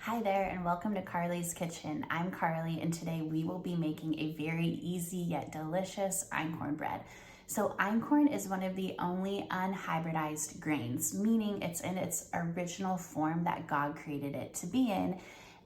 Hi there and welcome to Carly's Kitchen. I'm Carly and today we will be making a very easy yet delicious einkorn bread. So einkorn is one of the only unhybridized grains, meaning it's in its original form that God created it to be in,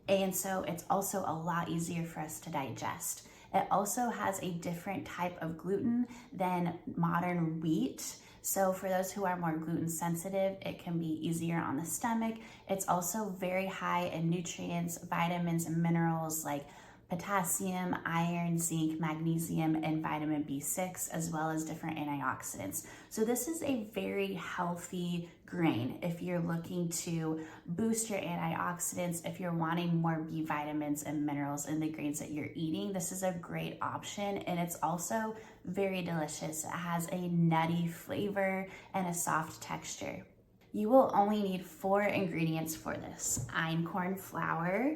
and so it's also a lot easier for us to digest. It also has a different type of gluten than modern wheat. So for those who are more gluten sensitive, it can be easier on the stomach. It's also very high in nutrients, vitamins, and minerals like potassium, iron, zinc, magnesium, and vitamin B6, as well as different antioxidants. So this is a very healthy grain if you're looking to boost your antioxidants, if you're wanting more B vitamins and minerals in the grains that you're eating. This is a great option, and it's also very delicious. It has a nutty flavor and a soft texture. You will only need 4 ingredients for this: einkorn flour,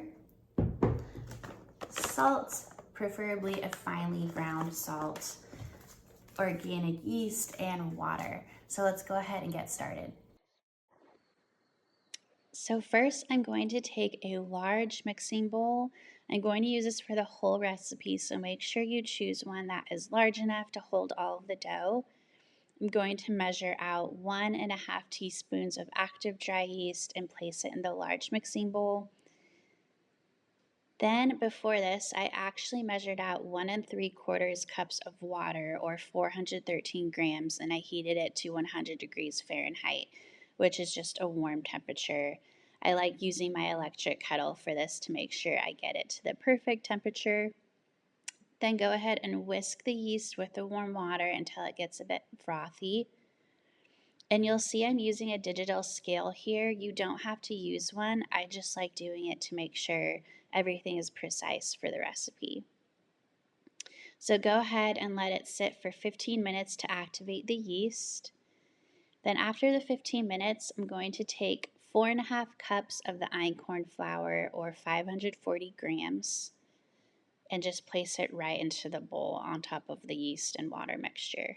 salt, preferably a finely ground salt, organic yeast, and water. So let's go ahead and get started. So first I'm going to take a large mixing bowl. I'm going to use this for the whole recipe, so make sure you choose one that is large enough to hold all of the dough. I'm going to measure out 1.5 teaspoons of active dry yeast and place it in the large mixing bowl. Then before this, I actually measured out 1 3/4 cups of water, or 413 grams, and I heated it to 100 degrees Fahrenheit, which is just a warm temperature. I like using my electric kettle for this to make sure I get it to the perfect temperature. Then go ahead and whisk the yeast with the warm water until it gets a bit frothy. And you'll see I'm using a digital scale here. You don't have to use one. I just like doing it to make sure everything is precise for the recipe. So go ahead and let it sit for 15 minutes to activate the yeast. Then after the 15 minutes, I'm going to take 4.5 cups of the einkorn flour, or 540 grams, and just place it right into the bowl on top of the yeast and water mixture.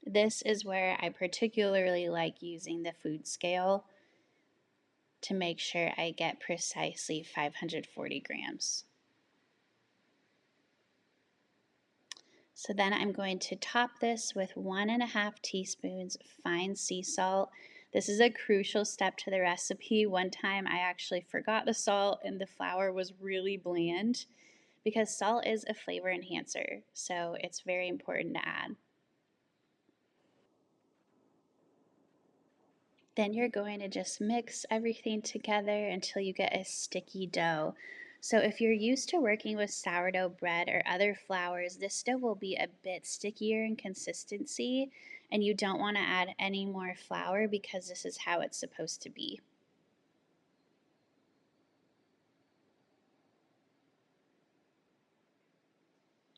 This is where I particularly like using the food scale to make sure I get precisely 540 grams. So then I'm going to top this with 1.5 teaspoons fine sea salt. This is a crucial step to the recipe. One time I actually forgot the salt and the flour was really bland, because salt is a flavor enhancer, so it's very important to add. Then you're going to just mix everything together until you get a sticky dough. So if you're used to working with sourdough bread or other flours, this dough will be a bit stickier in consistency, and you don't want to add any more flour because this is how it's supposed to be.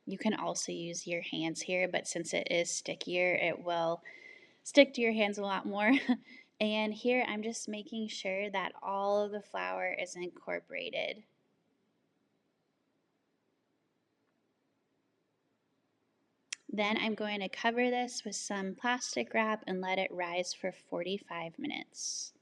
You can also use your hands here, but since it is stickier, it will stick to your hands a lot more. And here I'm just making sure that all of the flour is incorporated. Then I'm going to cover this with some plastic wrap and let it rise for 45 minutes.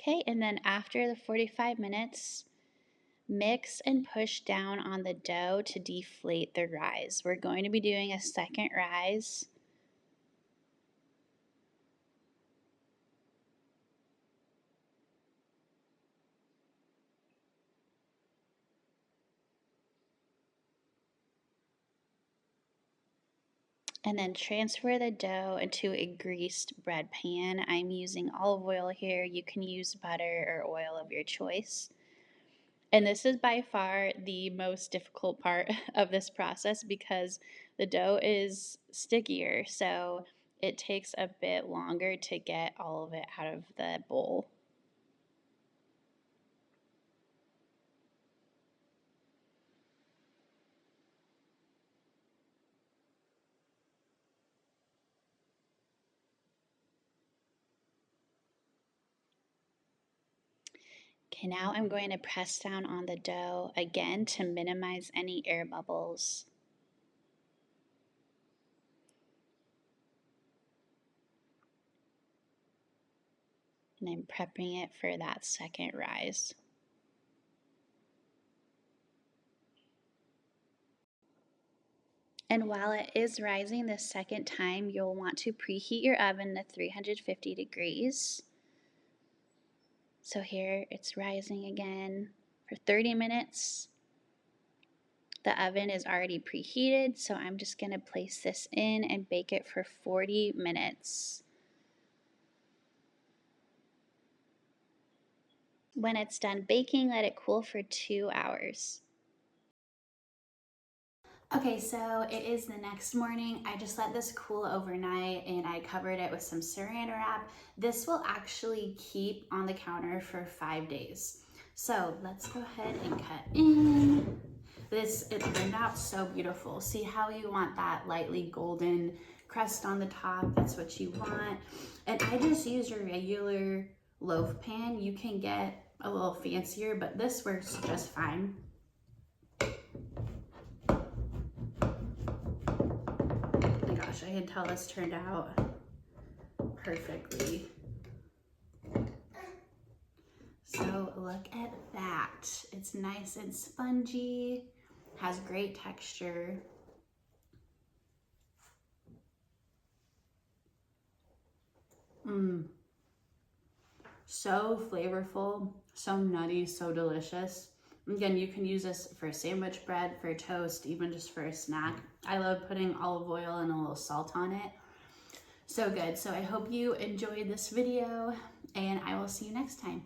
Okay, and then after the 45 minutes, mix and push down on the dough to deflate the rise. We're going to be doing a second rise. And then transfer the dough into a greased bread pan. I'm using olive oil here. You can use butter or oil of your choice. And this is by far the most difficult part of this process because the dough is stickier, so it takes a bit longer to get all of it out of the bowl. Okay, now I'm going to press down on the dough again to minimize any air bubbles. And I'm prepping it for that second rise. And while it is rising the second time, you'll want to preheat your oven to 350 degrees. So here it's rising again for 30 minutes. The oven is already preheated, so I'm just going to place this in and bake it for 40 minutes. When it's done baking, let it cool for 2 hours. Okay, so it is the next morning. I just let this cool overnight and I covered it with some saran wrap. This will actually keep on the counter for 5 days. So let's go ahead and cut in. It turned out so beautiful. See how you want that lightly golden crust on the top? That's what you want. And I just use your regular loaf pan. You can get a little fancier, but this works just fine. Gosh, I can tell this turned out perfectly. So look at that. It's nice and spongy, has great texture. So flavorful, so nutty, so delicious. Again, you can use this for sandwich bread, for toast, even just for a snack. I love putting olive oil and a little salt on it. So good. So I hope you enjoyed this video and I will see you next time.